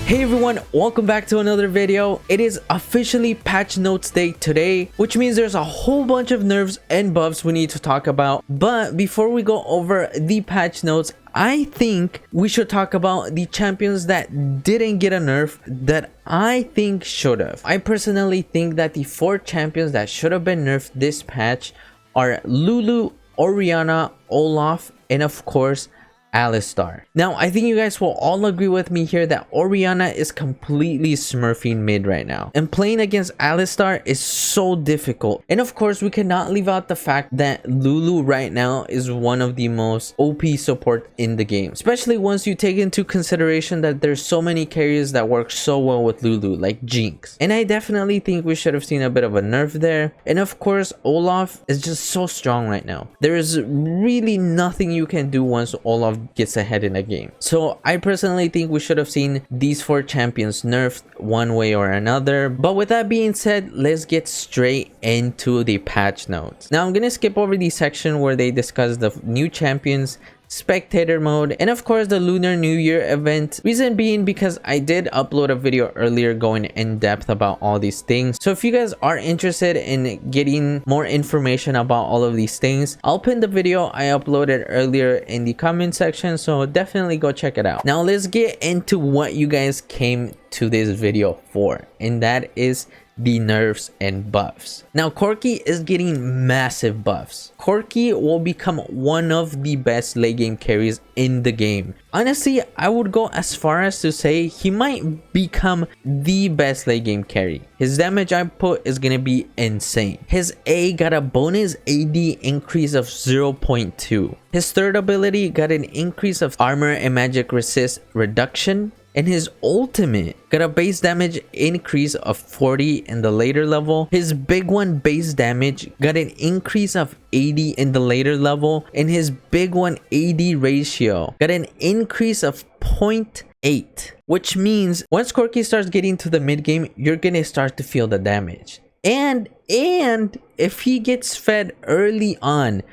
Hey everyone, welcome back to another video. It is officially patch notes day today, which means there's a whole bunch of nerfs and buffs we need to talk about. But before we go over the patch notes, I think we should talk about the champions that didn't get a nerf that I think should have. I personally think that the 4 champions that should have been nerfed this patch are Lulu, Orianna, Olaf, and of course Alistar. Now, I think you guys will all agree with me here that Orianna is completely smurfing mid right now. And playing against Alistar is so difficult. And of course, we cannot leave out the fact that Lulu right now is one of the most OP support in the game. Especially once you take into consideration that there's so many carries that work so well with Lulu, like Jinx. And I definitely think we should have seen a bit of a nerf there. And of course, Olaf is just so strong right now. There is really nothing you can do once Olaf gets ahead in a game. So I personally think we should have seen these 4 champions nerfed one way or another. But with that being said, let's get straight into the patch notes. Now I'm gonna skip over the section where they discuss the new champions, spectator mode, and of course the Lunar New Year event. Reason being because I did upload a video earlier going in depth about all these things. So if you guys are interested in getting more information about all of these things, I'll pin the video I uploaded earlier in the comment section, so definitely go check it out. Now let's get into what you guys came to this video for, and that is the nerfs and buffs. Now Corki is getting massive buffs. Corki will become one of the best late game carries in the game. Honestly, I would go as far as to say he might become the best late game carry. His damage output is gonna be insane. His A got a bonus AD increase of 0.2. His third ability got an increase of armor and magic resist reduction. And his ultimate got a base damage increase of 40 in the later level. His big one base damage got an increase of 80 in the later level. And his big one AD ratio got an increase of 0.8. Which means once Corki starts getting to the mid game, you're gonna start to feel the damage. And if he gets fed early on,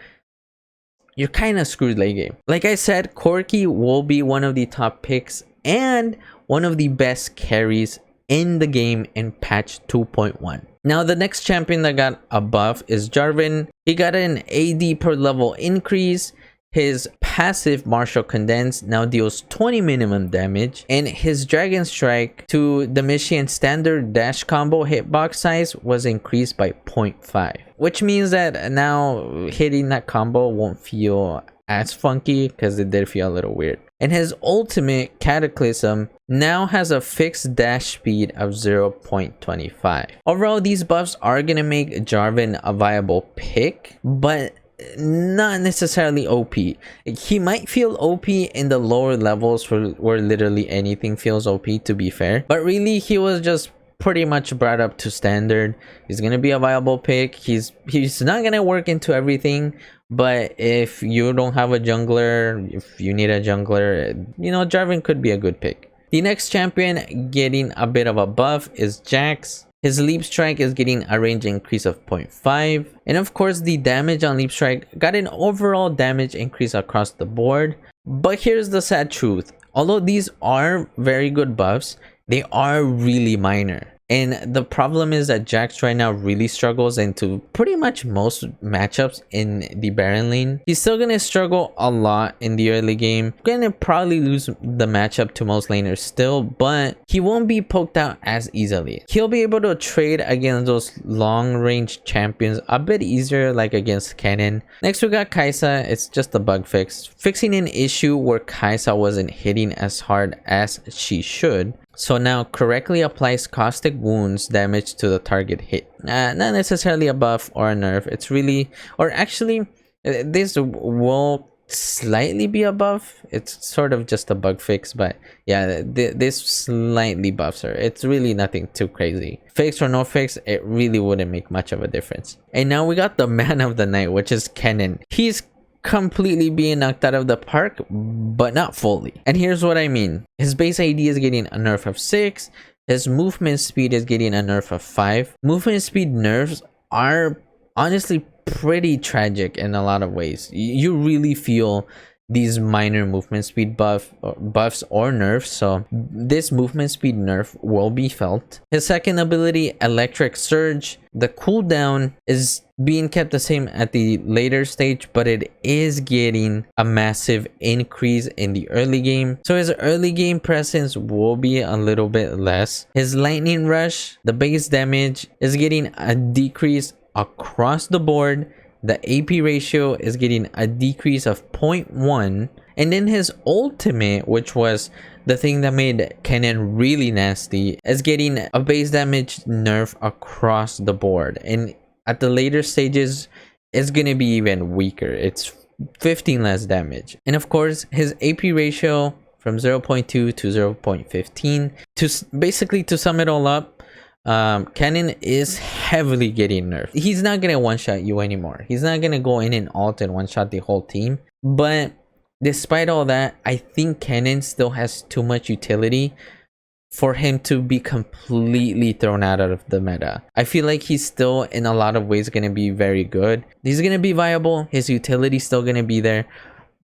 you're kind of screwed late game. Like I said, Corki will be one of the top picks and one of the best carries in the game in patch 2.1. Now the next champion that got a buff is Jarvan. He got an AD per level increase. His passive Martial Condense now deals 20 minimum damage, and his Dragon Strike to the Mission standard dash combo hitbox size was increased by 0.5, which means that now hitting that combo won't feel as funky because it did feel a little weird. And his ultimate Cataclysm now has a fixed dash speed of 0.25. Overall, these buffs are gonna make Jarvan a viable pick, but not necessarily OP. He might feel OP in the lower levels where literally anything feels OP, to be fair. But really, he was just pretty much brought up to standard. He's gonna be a viable pick. He's not gonna work into everything, but if you don't have a jungler, if you need a jungler, you know, Jarvan could be a good pick. The next champion getting a bit of a buff is Jax. His Leap Strike is getting a range increase of 0.5. And of course, the damage on Leap Strike got an overall damage increase across the board. But here's the sad truth. Although these are very good buffs, they are really minor. And the problem is that Jax right now really struggles into pretty much most matchups in the Baron lane. He's still gonna struggle a lot in the early game. Gonna probably lose the matchup to most laners still, but he won't be poked out as easily. He'll be able to trade against those long range champions a bit easier, like against Kennen. Next we got Kaisa. It's just a bug fix, fixing an issue where Kaisa wasn't hitting as hard as she should. So now correctly applies caustic wounds damage to the target hit. Not necessarily a buff or a nerf. It's really, or actually this will slightly be a buff. It's sort of just a bug fix, but yeah, this slightly buffs her. It's really nothing too crazy. Fix or no fix, it really wouldn't make much of a difference. And now we got the man of the night, which is Kennen. He's completely being knocked out of the park, but not fully. And here's what I mean. His base AD is getting a nerf of 6. His movement speed is getting a nerf of 5. Movement speed nerfs are honestly pretty tragic in a lot of ways. You really feel these minor movement speed buffs or nerfs, so this movement speed nerf will be felt. His second ability, Electric Surge, the cooldown is being kept the same at the later stage, but it is getting a massive increase in the early game, so his early game presence will be a little bit less. His Lightning Rush, the base damage is getting a decrease across the board. The AP ratio is getting a decrease of 0.1, and then his ultimate, which was the thing that made Kennen really nasty, is getting a base damage nerf across the board, and at the later stages it's gonna be even weaker. It's 15 less damage. And of course his AP ratio from 0.2 to 0.15. Basically, to sum it all up, Kennen is heavily getting nerfed. He's not gonna one-shot you anymore. He's not gonna go in and ult and one-shot the whole team. But despite all that, I think Kennen still has too much utility for him to be completely thrown out of the meta. I feel like he's still in a lot of ways gonna be very good. He's gonna be viable. His utility still gonna be there,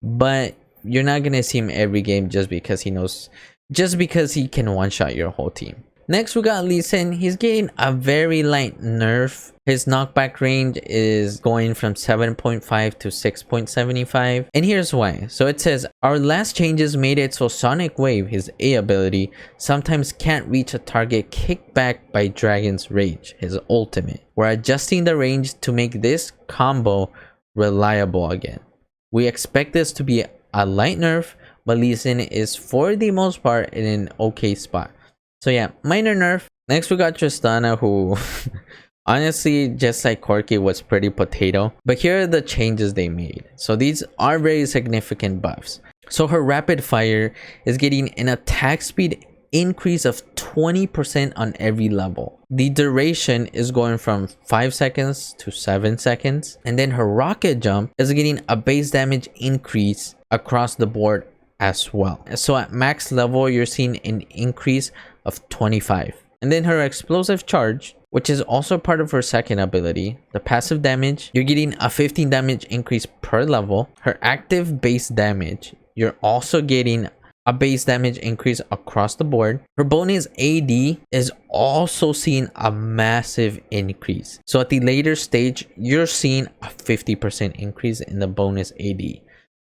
but you're not gonna see him every game just because he can one-shot your whole team. Next, we got Lee Sin. He's getting a very light nerf. His knockback range is going from 7.5 to 6.75. And here's why. So it says, our last changes made it so Sonic Wave, his A ability, sometimes can't reach a target kicked back by Dragon's Rage, his ultimate. We're adjusting the range to make this combo reliable again. We expect this to be a light nerf, but Lee Sin is for the most part in an okay spot. So yeah, minor nerf. Next we got Tristana, who honestly, just like Corki, was pretty potato. But here are the changes they made. So these are very significant buffs. So her rapid fire is getting an attack speed increase of 20% on every level. The duration is going from 5 seconds to 7 seconds. And then her rocket jump is getting a base damage increase across the board as well. So at max level, you're seeing an increase of 25. And then her explosive charge, which is also part of her second ability, the passive damage, you're getting a 15 damage increase per level. Her active base damage, you're also getting a base damage increase across the board. Her bonus AD is also seeing a massive increase. So at the later stage, you're seeing a 50% increase in the bonus AD.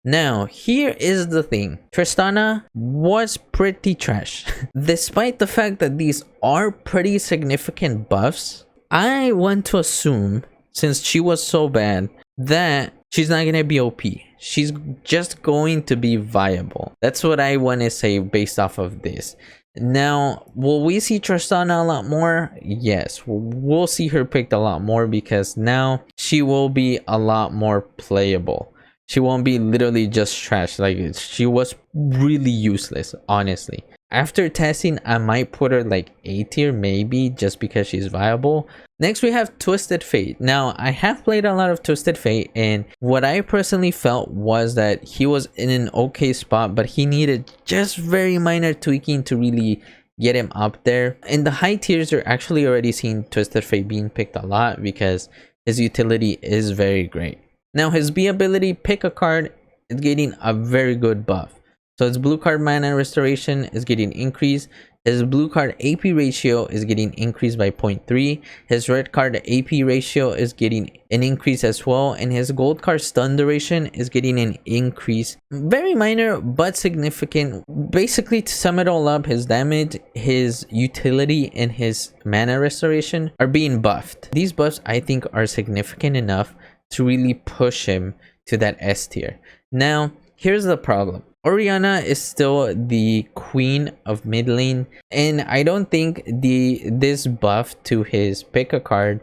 Now, here is the thing. Tristana was pretty trash. Despite the fact that these are pretty significant buffs, I want to assume, since she was so bad, that she's not going to be OP. She's just going to be viable. That's what I want to say based off of this. Now, will we see Tristana a lot more? Yes, we'll see her picked a lot more because now she will be a lot more playable. She won't be literally just trash. Like, she was really useless, honestly. After testing, I might put her like A tier maybe, just because she's viable. Next, we have Twisted Fate. Now, I have played a lot of Twisted Fate, and what I personally felt was that he was in an okay spot, but he needed just very minor tweaking to really get him up there. In the high tiers, you're actually already seeing Twisted Fate being picked a lot because his utility is very great. Now, his B ability, Pick a Card, is getting a very good buff. So his blue card mana restoration is getting increased. His blue card AP ratio is getting increased by 0.3. His red card AP ratio is getting an increase as well. And his gold card stun duration is getting an increase. Very minor, but significant. Basically, to sum it all up, his damage, his utility, and his mana restoration are being buffed. These buffs, I think, are significant enough to really push him to that S tier. Now, here's the problem. Orianna is still the queen of mid lane, and I don't think this buff to his Pick a Card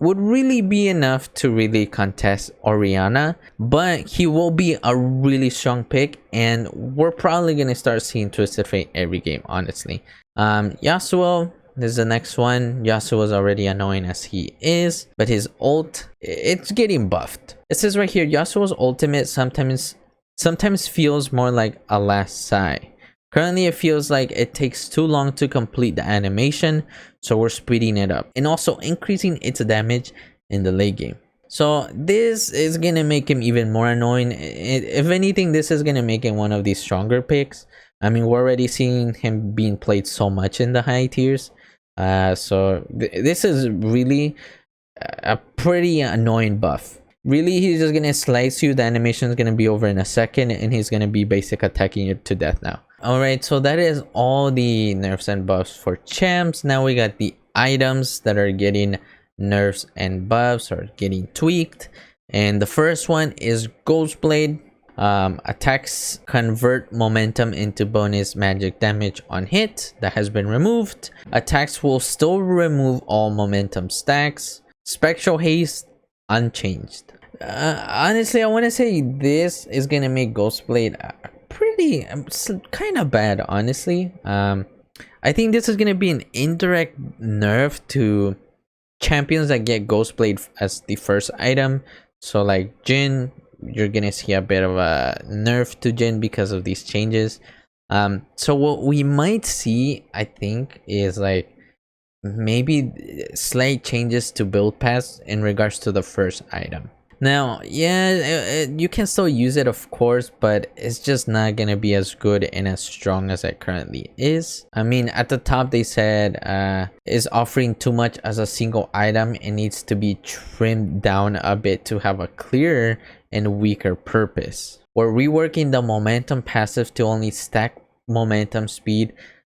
would really be enough to really contest Orianna, but he will be a really strong pick, and we're probably gonna start seeing Twisted Fate every game, honestly. Yasuo, this is the next one. Yasuo is already annoying as he is, but his ult, it's getting buffed. It says right here, Yasuo's ultimate sometimes feels more like a last sigh. Currently, it feels like it takes too long to complete the animation, so we're speeding it up and also increasing its damage in the late game. So this is gonna make him even more annoying. If anything, this is gonna make him one of these stronger picks. I mean, we're already seeing him being played so much in the high tiers. So this is really a pretty annoying buff. Really, he's just gonna slice you. The animation is gonna be over in a second, and he's gonna be basic attacking you to death now. Alright, so that is all the nerfs and buffs for champs. Now we got the items that are getting nerfs and buffs or getting tweaked. And the first one is Ghostblade. Attacks convert momentum into bonus magic damage on hit. That has been removed. Attacks will still remove all momentum stacks. Spectral haste unchanged. Honestly, I want to say this is gonna make Ghostblade pretty kind of bad, honestly. I think this is gonna be an indirect nerf to champions that get Ghostblade as the first item. So like Jhin, you're gonna see a bit of a nerf to Jhin because of these changes. So what we might see, I think, is like maybe slight changes to build paths in regards to the first item. Now, yeah, you can still use it, of course, but it's just not gonna be as good and as strong as it currently is. I mean, at the top they said is offering too much as a single item. It needs to be trimmed down a bit to have a clearer and weaker purpose. We're reworking the momentum passive to only stack momentum speed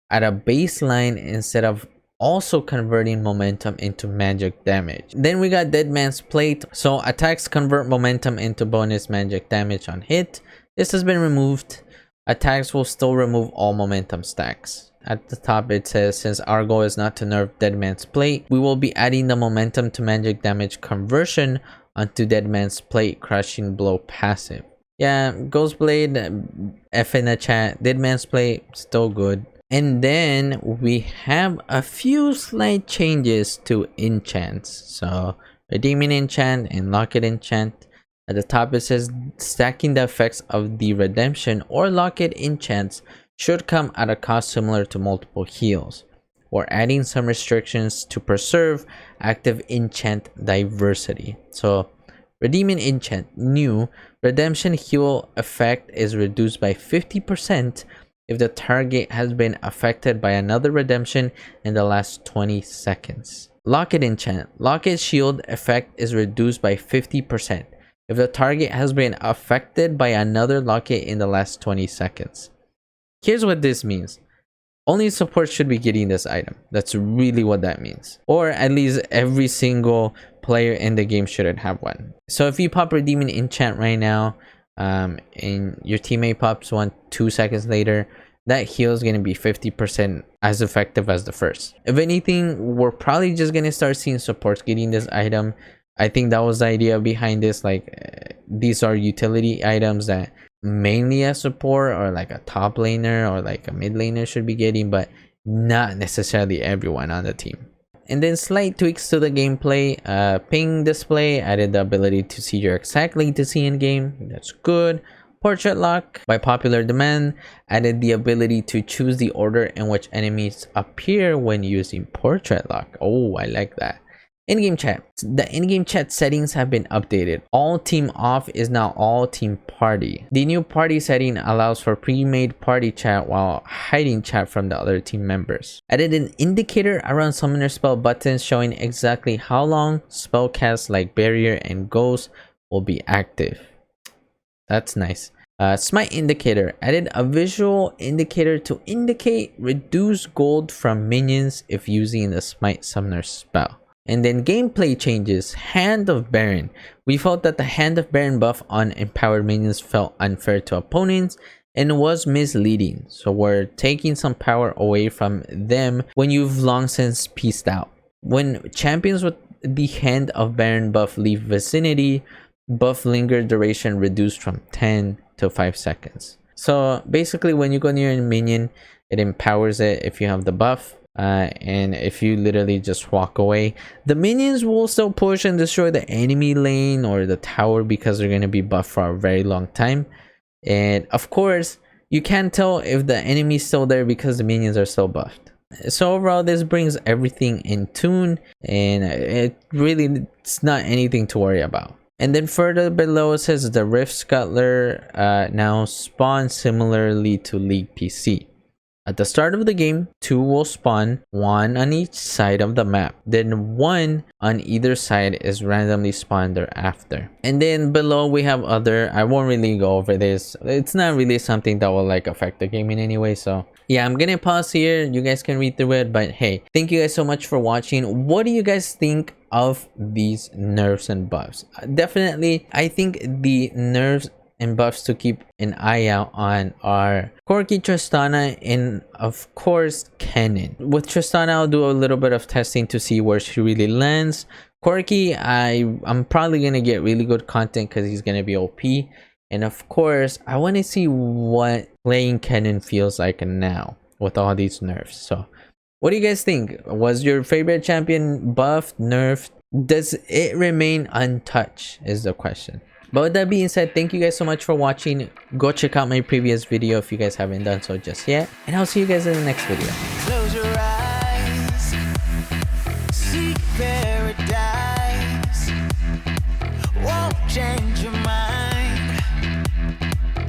at a baseline instead of also converting momentum into magic damage. Then we got Dead Man's Plate. So attacks convert momentum into bonus magic damage on hit. This has been removed. Attacks will still remove all momentum stacks. At the top it says, since our goal is not to nerf Dead Man's Plate, we will be adding the momentum to magic damage conversion onto Dead Man's Plate crushing blow passive. Yeah, Ghostblade, F in the chat. Dead Man's Plate, still good. And then we have a few slight changes to enchants. So redeeming enchant and locket enchant. At the top it says stacking the effects of the redemption or locket enchants should come at a cost similar to multiple heals. Or adding some restrictions to preserve active enchant diversity. So redeeming enchant, new, redemption heal effect is reduced by 50% if the target has been affected by another redemption in the last 20 seconds. Locket enchant, locket shield effect is reduced by 50% if the target has been affected by another locket in the last 20 seconds. Here's what this means. Only support should be getting this item. That's really what that means. Or at least every single player in the game shouldn't have one. So if you pop redeeming enchant right now, and your teammate pops one 2 seconds later, that heal is going to be 50% as effective as the first. If anything, we're probably just going to start seeing supports getting this item. I think that was the idea behind this. Like these are utility items that mainly a support or like a top laner or like a mid laner should be getting, but not necessarily everyone on the team. And then slight tweaks to the gameplay. Ping display added the ability to see your exact latency in game. That's good. Portrait lock, by popular demand, added the ability to choose the order in which enemies appear when using portrait lock. Oh, I like that. In-game chat. The in-game chat settings have been updated. All team off is now all team party. The new party setting allows for pre-made party chat while hiding chat from the other team members. Added an indicator around summoner spell buttons showing exactly how long spell casts like barrier and ghost will be active. That's nice. Smite indicator added a visual indicator to indicate reduced gold from minions if using the smite summoner spell. And then gameplay changes. Hand of Baron. We felt that the Hand of Baron buff on empowered minions felt unfair to opponents and was misleading. So we're taking some power away from them when you've long since peaced out. When champions with the Hand of Baron buff leave vicinity, buff linger duration reduced from 10 to 5 seconds. So basically when you go near a minion, it empowers it if you have the buff. And if you literally just walk away, the minions will still push and destroy the enemy lane or the tower because they're going to be buffed for a very long time. And of course, you can't tell if the enemy's still there because the minions are still buffed. So overall, this brings everything in tune, and it's not anything to worry about. And then further below it says the Rift Scuttler now spawns similarly to League PC. At the start of the game, 2 will spawn, 1 on each side of the map. Then 1 on either side is randomly spawned thereafter. And then below we have other, I won't really go over this. It's not really something that will like affect the game in any way. So yeah, I'm gonna pause here. You guys can read through it. But hey, thank you guys so much for watching. What do you guys think of these nerfs and buffs? Definitely, I think the nerfs and buffs to keep an eye out on are Corki, Tristana, and of course Kennen. With Tristana, I'll do a little bit of testing to see where she really lands. Corki, I'm probably gonna get really good content because he's gonna be OP. And of course, I want to see what playing Kennen feels like now with all these nerfs. So what do you guys think? Was your favorite champion buffed, nerfed? Does it remain untouched is the question. But with that being said, thank you guys so much for watching. Go check out my previous video if you guys haven't done so just yet. And I'll see you guys in the next video. Close your eyes, seek paradise, won't change.